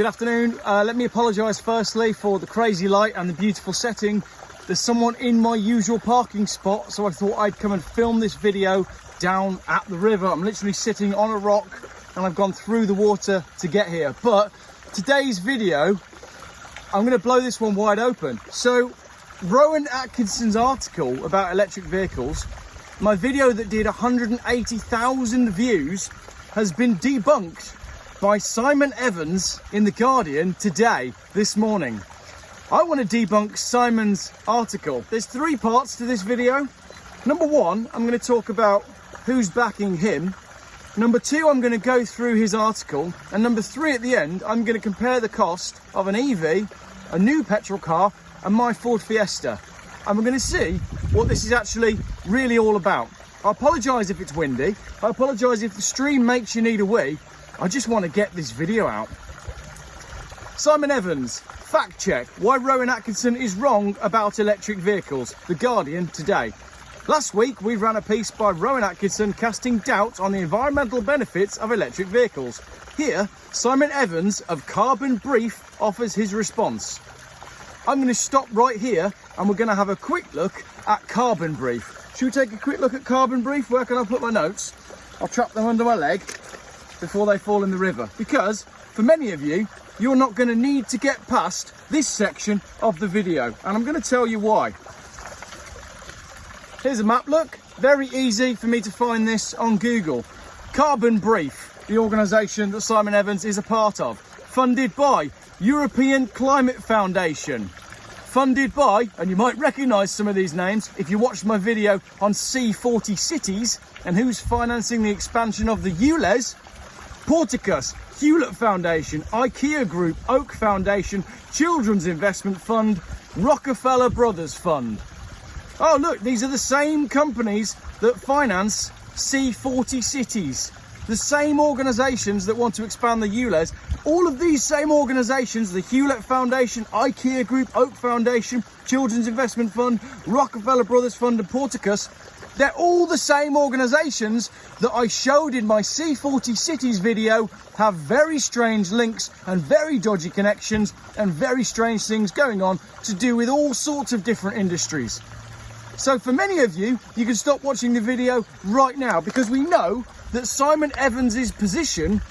Good afternoon. Let me apologise firstly for the crazy light and the beautiful setting. There's someone in my usual parking spot, so I thought I'd come and film this video down at the river. I'm literally sitting on a rock and I've gone through the water to get here. But today's video, I'm going to blow this one wide open. So Rowan Atkinson's article about electric vehicles, my video that did 180,000 views, has been debunked by Simon Evans in The Guardian today, this morning. I want to debunk Simon's article. There's three parts to this video. Number one, I'm going to talk about who's backing him. Number two, I'm going to go through his article. And number three, at the end, I'm going to compare the cost of an EV, a new petrol car, and my Ford Fiesta. And we're going to see what this is actually really all about. I apologise if it's windy. I apologise if the stream makes you need a wee. I just want to get this video out. Simon Evans, fact check why Rowan Atkinson is wrong about electric vehicles. The Guardian today. Last week we ran a piece by Rowan Atkinson casting doubt on the environmental benefits of electric vehicles. Here, Simon Evans of Carbon Brief offers his response. I'm going to stop right here and we're going to have a quick look at Carbon Brief. Should we take a quick look at Carbon Brief? Where can I put my notes? I'll trap them under my leg before they fall in the river, because for many of you, you're not going to need to get past this section of the video, and I'm going to tell you why. Here's a map, look. Very easy for me to find this on Google. Carbon Brief, the organisation that Simon Evans is a part of, funded by European Climate Foundation, funded by, and you might recognise some of these names if you watched my video on C40 Cities and who's financing the expansion of the ULEZ, Porticus, Hewlett Foundation, IKEA Group, Oak Foundation, Children's Investment Fund, Rockefeller Brothers Fund. Oh look, these are the same companies that finance C40 Cities. The same organisations that want to expand the ULEZ. All of these same organisations, the Hewlett Foundation, IKEA Group, Oak Foundation, Children's Investment Fund, Rockefeller Brothers Fund and Porticus, they're all the same organisations that I showed in my C40 Cities video have very strange links and very dodgy connections and very strange things going on to do with all sorts of different industries. So for many of you, you can stop watching the video right now, because we know that Simon Evans's position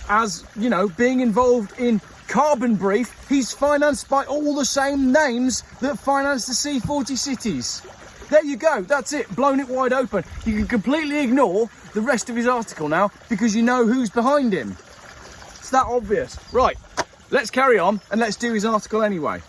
as, you know, being involved in Carbon Brief, he's financed by all the same names that finance the C40 Cities. There you go, that's it, blown it wide open. You can completely ignore the rest of his article now because you know who's behind him. It's that obvious. Right, let's carry on and let's do his article anyway.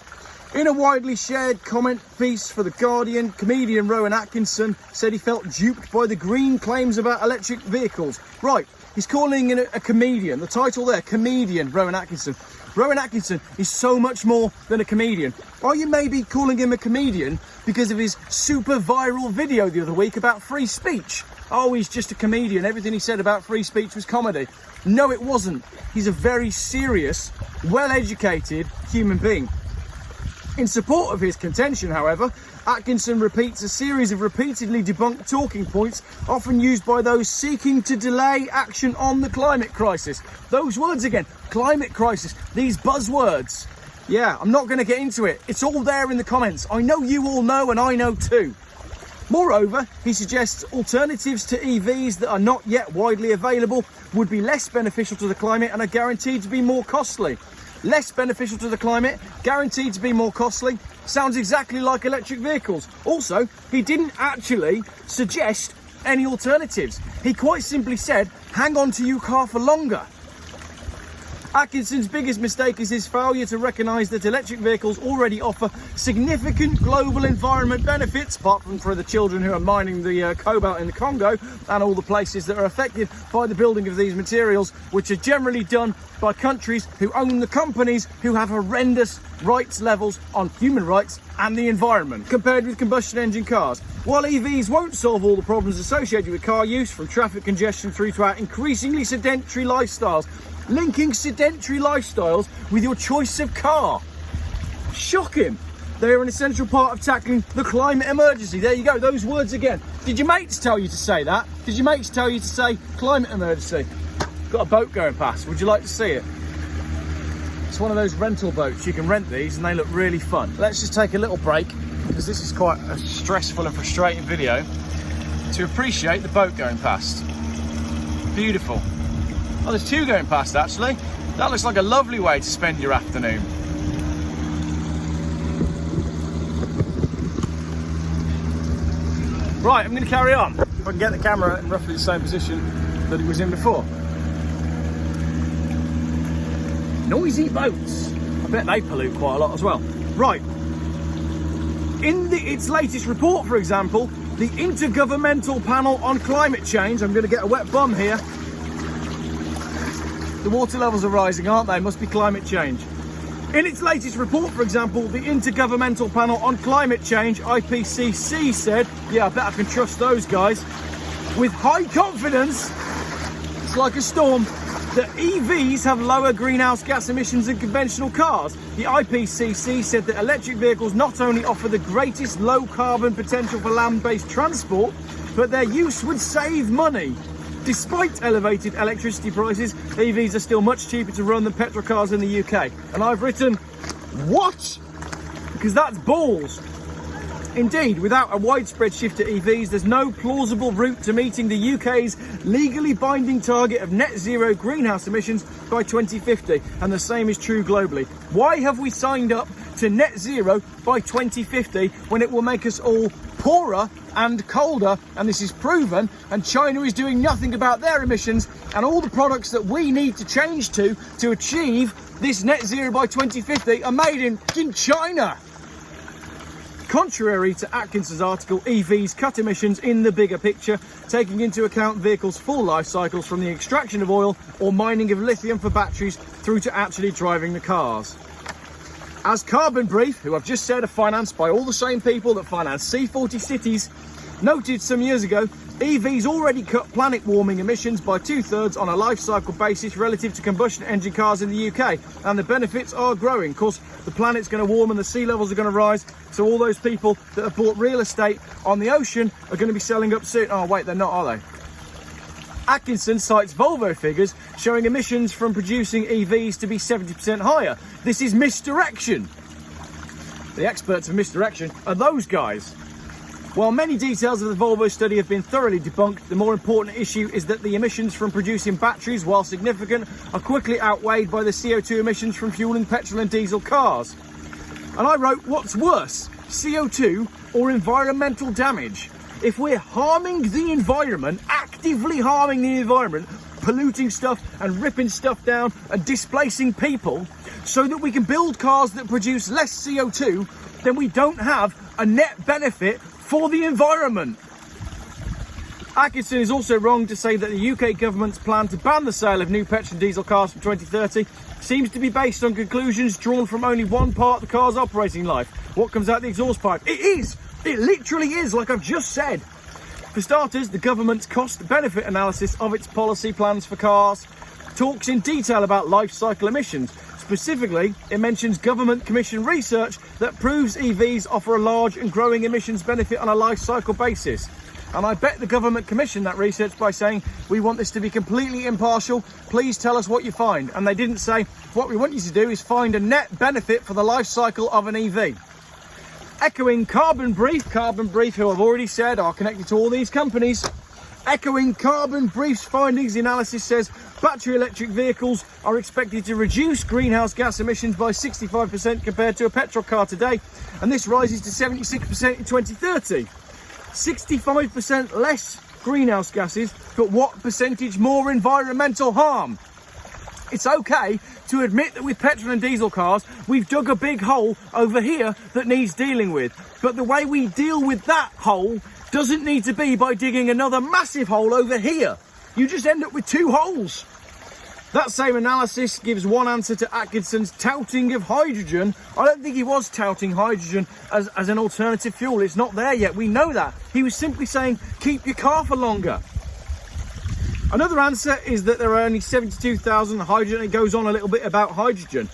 In a widely shared comment piece for The Guardian, comedian Rowan Atkinson said he felt duped by the green claims about electric vehicles. Right, he's calling in a comedian. The title there, comedian Rowan Atkinson. Rowan Atkinson is so much more than a comedian. Are you maybe calling him a comedian because of his super viral video the other week about free speech? Oh, he's just a comedian. Everything he said about free speech was comedy. No, it wasn't. He's a very serious, well-educated human being. In support of his contention, however, Atkinson repeats a series of repeatedly debunked talking points often used by those seeking to delay action on the climate crisis. Those words again, climate crisis, these buzzwords. Yeah, I'm not going to get into it. It's all there in the comments. I know you all know and I know too. Moreover, he suggests alternatives to EVs that are not yet widely available would be less beneficial to the climate and are guaranteed to be more costly. Less beneficial to the climate, guaranteed to be more costly, sounds exactly like electric vehicles. Also, he didn't actually suggest any alternatives. He quite simply said, hang on to your car for longer. Atkinson's biggest mistake is his failure to recognise that electric vehicles already offer significant global environment benefits, apart from for the children who are mining the cobalt in the Congo and all the places that are affected by the building of these materials, which are generally done by countries who own the companies who have horrendous rights levels on human rights and the environment, compared with combustion engine cars. While EVs won't solve all the problems associated with car use, from traffic congestion through to our increasingly sedentary lifestyles, linking sedentary lifestyles with your choice of car. Shocking. They are an essential part of tackling the climate emergency. There you go, those words again. Did your mates tell you to say that? Did your mates tell you to say climate emergency? Got a boat going past, would you like to see it? It's one of those rental boats. You can rent these and they look really fun. Let's just take a little break, because this is quite a stressful and frustrating video, to appreciate the boat going past. Beautiful. Oh, there's two going past actually. That looks like a lovely way to spend your afternoon. Right, I'm going to carry on. If I can get the camera in roughly the same position that it was in before. Noisy boats. I bet they pollute quite a lot as well. Right. In its latest report, for example, the Intergovernmental Panel on Climate Change, I'm going to get a wet bum here. The water levels are rising, aren't they? Must be climate change. In its latest report, for example, the Intergovernmental Panel on Climate Change, IPCC, said, yeah, I bet I can trust those guys, with high confidence, it's like a storm, that EVs have lower greenhouse gas emissions than conventional cars. The IPCC said that electric vehicles not only offer the greatest low carbon potential for land-based transport, but their use would save money. Despite elevated electricity prices, EVs are still much cheaper to run than petrol cars in the UK. And I've written, what? Because that's balls. Indeed, without a widespread shift to EVs, there's no plausible route to meeting the UK's legally binding target of net zero greenhouse emissions by 2050. And the same is true globally. Why have we signed up to net zero by 2050 when it will make us all poorer and colder? And this is proven, and China is doing nothing about their emissions, and all the products that we need to change to achieve this net zero by 2050 are made in China. Contrary to Atkinson's article, EVs cut emissions in the bigger picture, taking into account vehicles' full life cycles from the extraction of oil or mining of lithium for batteries through to actually driving the cars. As Carbon Brief, who I've just said are financed by all the same people that finance C40 Cities, noted some years ago, EVs already cut planet warming emissions by 2/3 on a life cycle basis relative to combustion engine cars in the UK, and the benefits are growing. Of course, the planet's going to warm and the sea levels are going to rise, so all those people that have bought real estate on the ocean are going to be selling up soon. Oh wait, they're not, are they? Atkinson cites Volvo figures showing emissions from producing EVs to be 70% higher. This is misdirection. The experts of misdirection are those guys. While many details of the Volvo study have been thoroughly debunked, the more important issue is that the emissions from producing batteries, while significant, are quickly outweighed by the CO2 emissions from fueling petrol and diesel cars. And I wrote, what's worse, CO2 or environmental damage? If we're harming the environment, actively harming the environment, polluting stuff and ripping stuff down and displacing people so that we can build cars that produce less CO2, then we don't have a net benefit for the environment. Atkinson is also wrong to say that the UK government's plan to ban the sale of new petrol and diesel cars from 2030 seems to be based on conclusions drawn from only one part of the car's operating life. What comes out the exhaust pipe? It is! It literally is, like I've just said. For starters, the government's cost-benefit analysis of its policy plans for cars talks in detail about life cycle emissions. Specifically, it mentions government commissioned research that proves EVs offer a large and growing emissions benefit on a life cycle basis. And I bet the government commissioned that research by saying, we want this to be completely impartial, please tell us what you find. And they didn't say, what we want you to do is find a net benefit for the life cycle of an EV. Echoing Carbon Brief, who I've already said are connected to all these companies, echoing Carbon Brief's findings, the analysis says battery electric vehicles are expected to reduce greenhouse gas emissions by 65% compared to a petrol car today, and this rises to 76% in 2030. 65% less greenhouse gases, but what percentage more environmental harm? It's okay to admit that with petrol and diesel cars, we've dug a big hole over here that needs dealing with. But the way we deal with that hole doesn't need to be by digging another massive hole over here. You just end up with two holes. That same analysis gives one answer to Atkinson's touting of hydrogen. I don't think he was touting hydrogen as an alternative fuel. It's not there yet. We know that. He was simply saying, keep your car for longer. Another answer is that there are only 72,000 hydrogen. It goes on a little bit about hydrogen.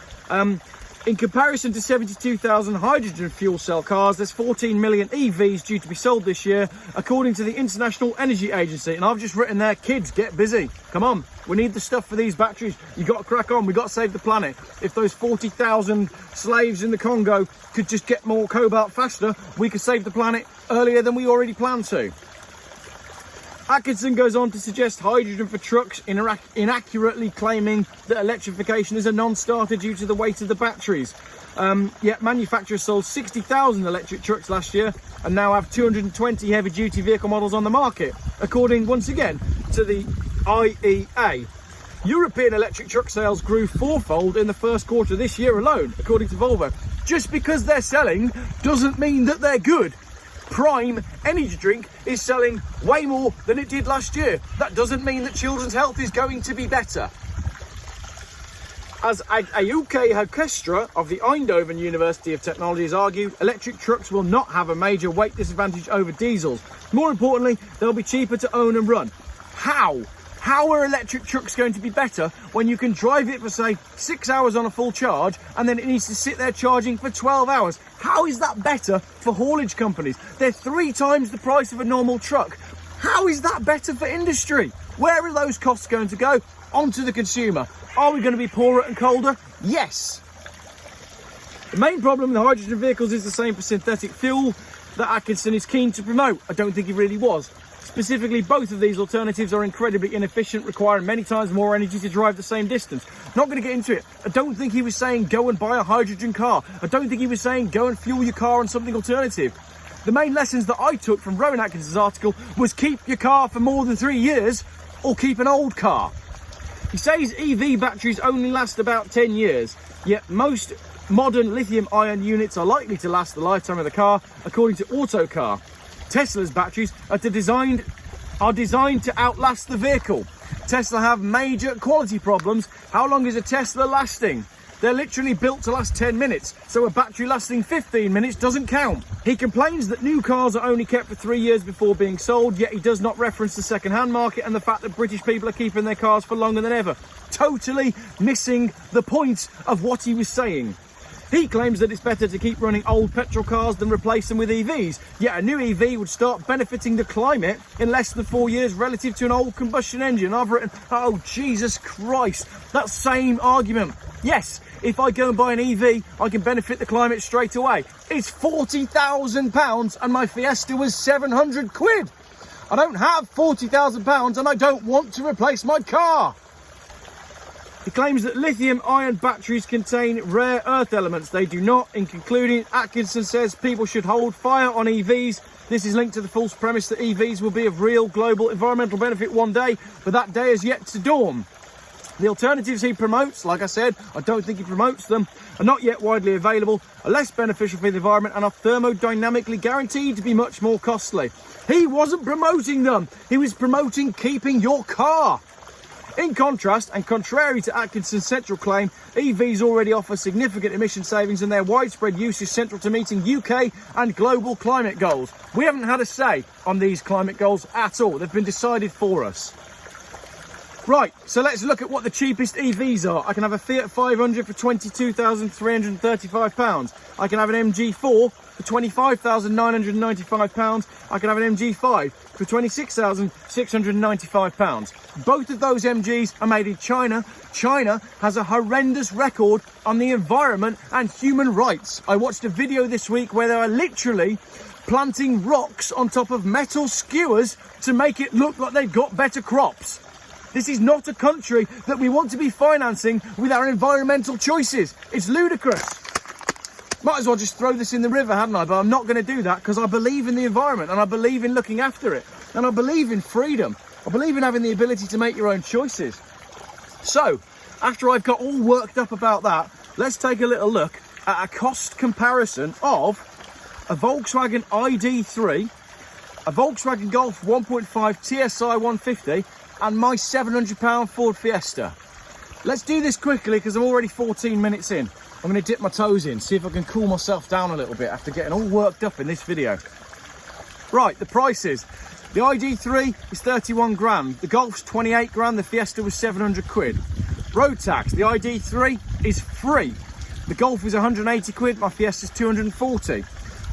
In comparison to 72,000 hydrogen fuel cell cars, there's 14 million EVs due to be sold this year, according to the International Energy Agency. And I've just written there, kids, get busy. Come on, we need the stuff for these batteries. You got to crack on, we got to save the planet. If those 40,000 slaves in the Congo could just get more cobalt faster, we could save the planet earlier than we already planned to. Atkinson goes on to suggest hydrogen for trucks, inaccurately claiming that electrification is a non-starter due to the weight of the batteries. Yet manufacturers sold 60,000 electric trucks last year and now have 220 heavy-duty vehicle models on the market, according, once again, to the IEA. European electric truck sales grew fourfold in the first quarter of this year alone, according to Volvo. Just because they're selling doesn't mean that they're good. Prime energy drink is selling way more than it did last year. That doesn't mean that children's health is going to be better. As a UK orchestra of the Eindhoven University of Technology has argued, electric trucks will not have a major weight disadvantage over diesels. More importantly, they'll be cheaper to own and run. How? How are electric trucks going to be better when you can drive it for, say, 6 hours on a full charge and then it needs to sit there charging for 12 hours? How is that better for haulage companies? They're 3 times the price of a normal truck. How is that better for industry? Where are those costs going to go? Onto the consumer. Are we going to be poorer and colder? Yes. The main problem with hydrogen vehicles is the same for synthetic fuel that Atkinson is keen to promote. I don't think he really was. Specifically, both of these alternatives are incredibly inefficient, requiring many times more energy to drive the same distance. Not going to get into it. I don't think he was saying go and buy a hydrogen car. I don't think he was saying go and fuel your car on something alternative. The main lessons that I took from Rowan Atkinson's article was keep your car for more than 3 years or keep an old car. He says EV batteries only last about 10 years, yet most modern lithium-ion units are likely to last the lifetime of the car, according to Autocar. Tesla's batteries are designed to outlast the vehicle. Tesla have major quality problems. How long is a Tesla lasting? They're literally built to last 10 minutes, so a battery lasting 15 minutes doesn't count. He complains that new cars are only kept for 3 years before being sold, yet he does not reference the second-hand market and the fact that British people are keeping their cars for longer than ever. Totally missing the point of what he was saying. He claims that it's better to keep running old petrol cars than replace them with EVs, yet a new EV would start benefiting the climate in less than 4 years relative to an old combustion engine. I've written, oh Jesus Christ, that same argument. Yes, if I go and buy an EV, I can benefit the climate straight away. It's £40,000 and my Fiesta was 700 quid. I don't have £40,000 and I don't want to replace my car. He claims that lithium-ion batteries contain rare earth elements. They do not. In concluding, Atkinson says people should hold fire on EVs. This is linked to the false premise that EVs will be of real global environmental benefit one day, but that day is yet to dawn. The alternatives he promotes, like I said, I don't think he promotes them, are not yet widely available, are less beneficial for the environment and are thermodynamically guaranteed to be much more costly. He wasn't promoting them. He was promoting keeping your car. In contrast, and contrary to Atkinson's central claim, EVs already offer significant emission savings and their widespread use is central to meeting UK and global climate goals. We haven't had a say on these climate goals at all. They've been decided for us. Right, so let's look at what the cheapest EVs are. I can have a Fiat 500 for £22,335. I can have an MG4 for £25,995. I can have an MG5 for £26,695. Both of those MGs are made in China. China has a horrendous record on the environment and human rights. I watched a video this week where they are literally planting rocks on top of metal skewers to make it look like they've got better crops. This is not a country that we want to be financing with our environmental choices. It's ludicrous. Might as well just throw this in the river, hadn't I? But I'm not going to do that because I believe in the environment and I believe in looking after it. And I believe in freedom. I believe in having the ability to make your own choices. So, after I've got all worked up about that, let's take a little look at a cost comparison of a Volkswagen ID3, a Volkswagen Golf 1.5 TSI 150, and my £700 Ford Fiesta. Let's do this quickly because I'm already 14 minutes in. I'm going to dip my toes in, see if I can cool myself down a little bit after getting all worked up in this video. Right, the prices. The ID3 is 31 grand, the Golf's 28 grand, the Fiesta was 700 quid. Road tax, the ID3 is free. The Golf is 180 quid, my Fiesta's 240.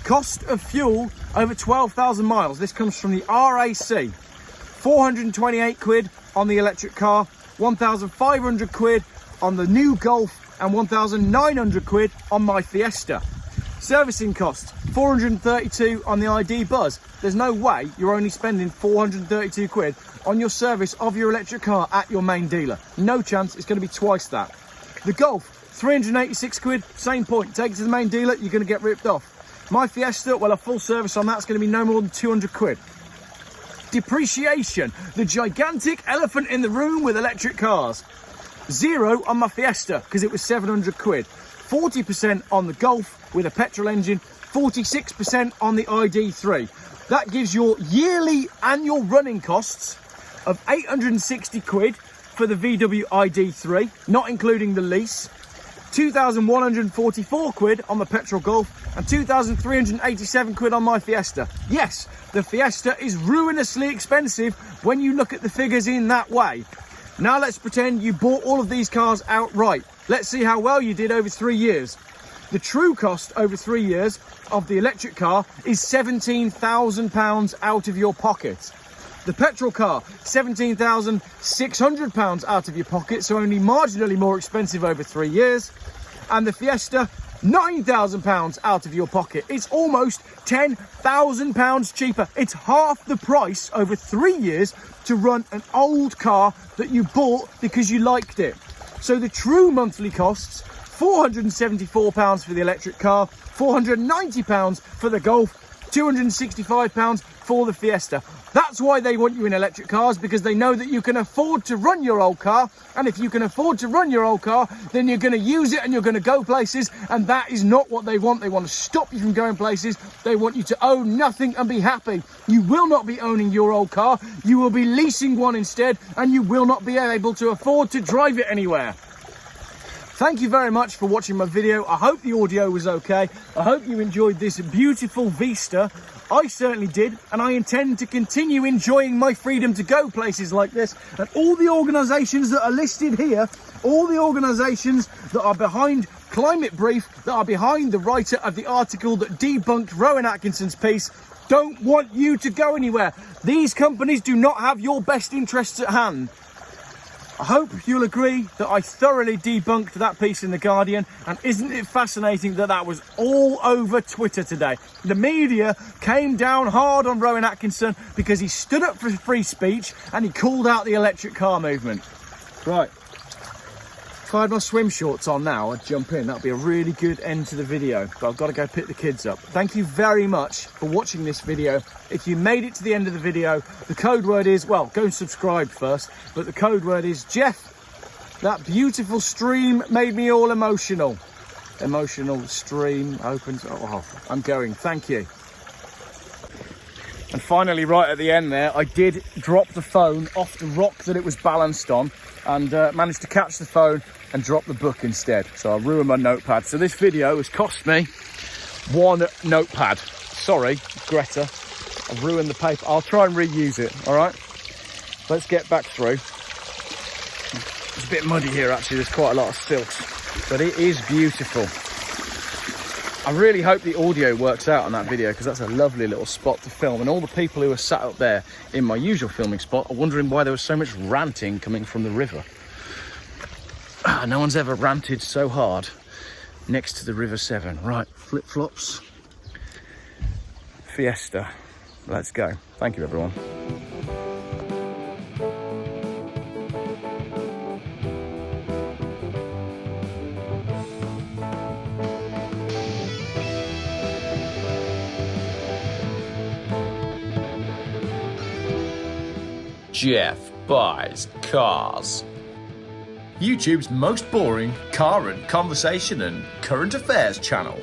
Cost of fuel over 12,000 miles. This comes from the RAC. 428 quid on the electric car, 1,500 quid on the new Golf, and 1,900 quid on my Fiesta. Servicing costs, 432 on the ID Buzz. There's no way you're only spending 432 quid on your service of your electric car at your main dealer. No chance, it's going to be twice that. The Golf, 386 quid, same point. Take it to the main dealer, you're going to get ripped off. My Fiesta, well, a full service on that's going to be no more than 200 quid. Depreciation, the gigantic elephant in the room with electric cars. 0 on my Fiesta because it was 700 quid. 40% on the Golf with a petrol engine, 46% on the ID3. That gives your yearly annual running costs of 860 quid for the VW ID3, not including the lease. 2,144 quid on the petrol Golf and 2,387 quid on my Fiesta. Yes, the Fiesta is ruinously expensive when you look at the figures in that way. Now let's pretend you bought all of these cars outright. Let's see how well you did over 3 years. The true cost over 3 years of the electric car is £17,000 out of your pocket. The petrol car, £17,600 out of your pocket, so only marginally more expensive over 3 years. And the Fiesta, £9,000 out of your pocket. It's almost £10,000 cheaper. It's half the price over 3 years to run an old car that you bought because you liked it. So the true monthly costs, £474 for the electric car, £490 for the Golf, £265 for the Fiesta. That's why they want you in electric cars, because they know that you can afford to run your old car. And if you can afford to run your old car, then you're going to use it and you're going to go places. And that is not what they want. They want to stop you from going places. They want you to own nothing and be happy. You will not be owning your old car. You will be leasing one instead, and you will not be able to afford to drive it anywhere. Thank you very much for watching my video. I hope the audio was okay. I hope you enjoyed this beautiful Vista. I certainly did, and I intend to continue enjoying my freedom to go places like this. And all the organisations that are listed here, all the organisations that are behind Climate Brief, that are behind the writer of the article that debunked Rowan Atkinson's piece, don't want you to go anywhere. These companies do not have your best interests at hand. I hope you'll agree that I thoroughly debunked that piece in The Guardian, and isn't it fascinating that that was all over Twitter today? The media came down hard on Rowan Atkinson because he stood up for free speech and he called out the electric car movement. Right, if I had my swim shorts on now, I'd jump in. That'd be a really good end to the video, but I've got to go pick the kids up. Thank you very much for watching this video. If you made it to the end of the video, the code word is, well, go and subscribe first, but the code word is Geoff. That beautiful stream made me all emotional. Emotional stream opens. Oh, I'm going. Thank you. And finally, right at the end there, I did drop the phone off the rock that it was balanced on, and managed to catch the phone and drop the book instead. So I ruined my notepad. So this video has cost me 1 notepad. Sorry, Greta. I've ruined the paper. I'll try and reuse it, all right? Let's get back through. It's a bit muddy here, actually. There's quite a lot of silts, but it is beautiful. I really hope the audio works out on that video, because that's a lovely little spot to film. And all the people who are sat up there in my usual filming spot are wondering why there was so much ranting coming from the river. No one's ever ranted so hard next to the River Severn. Right, flip-flops, Fiesta. Let's go. Thank you, everyone. Geoff buys cars. YouTube's most boring car and conversation and current affairs channel.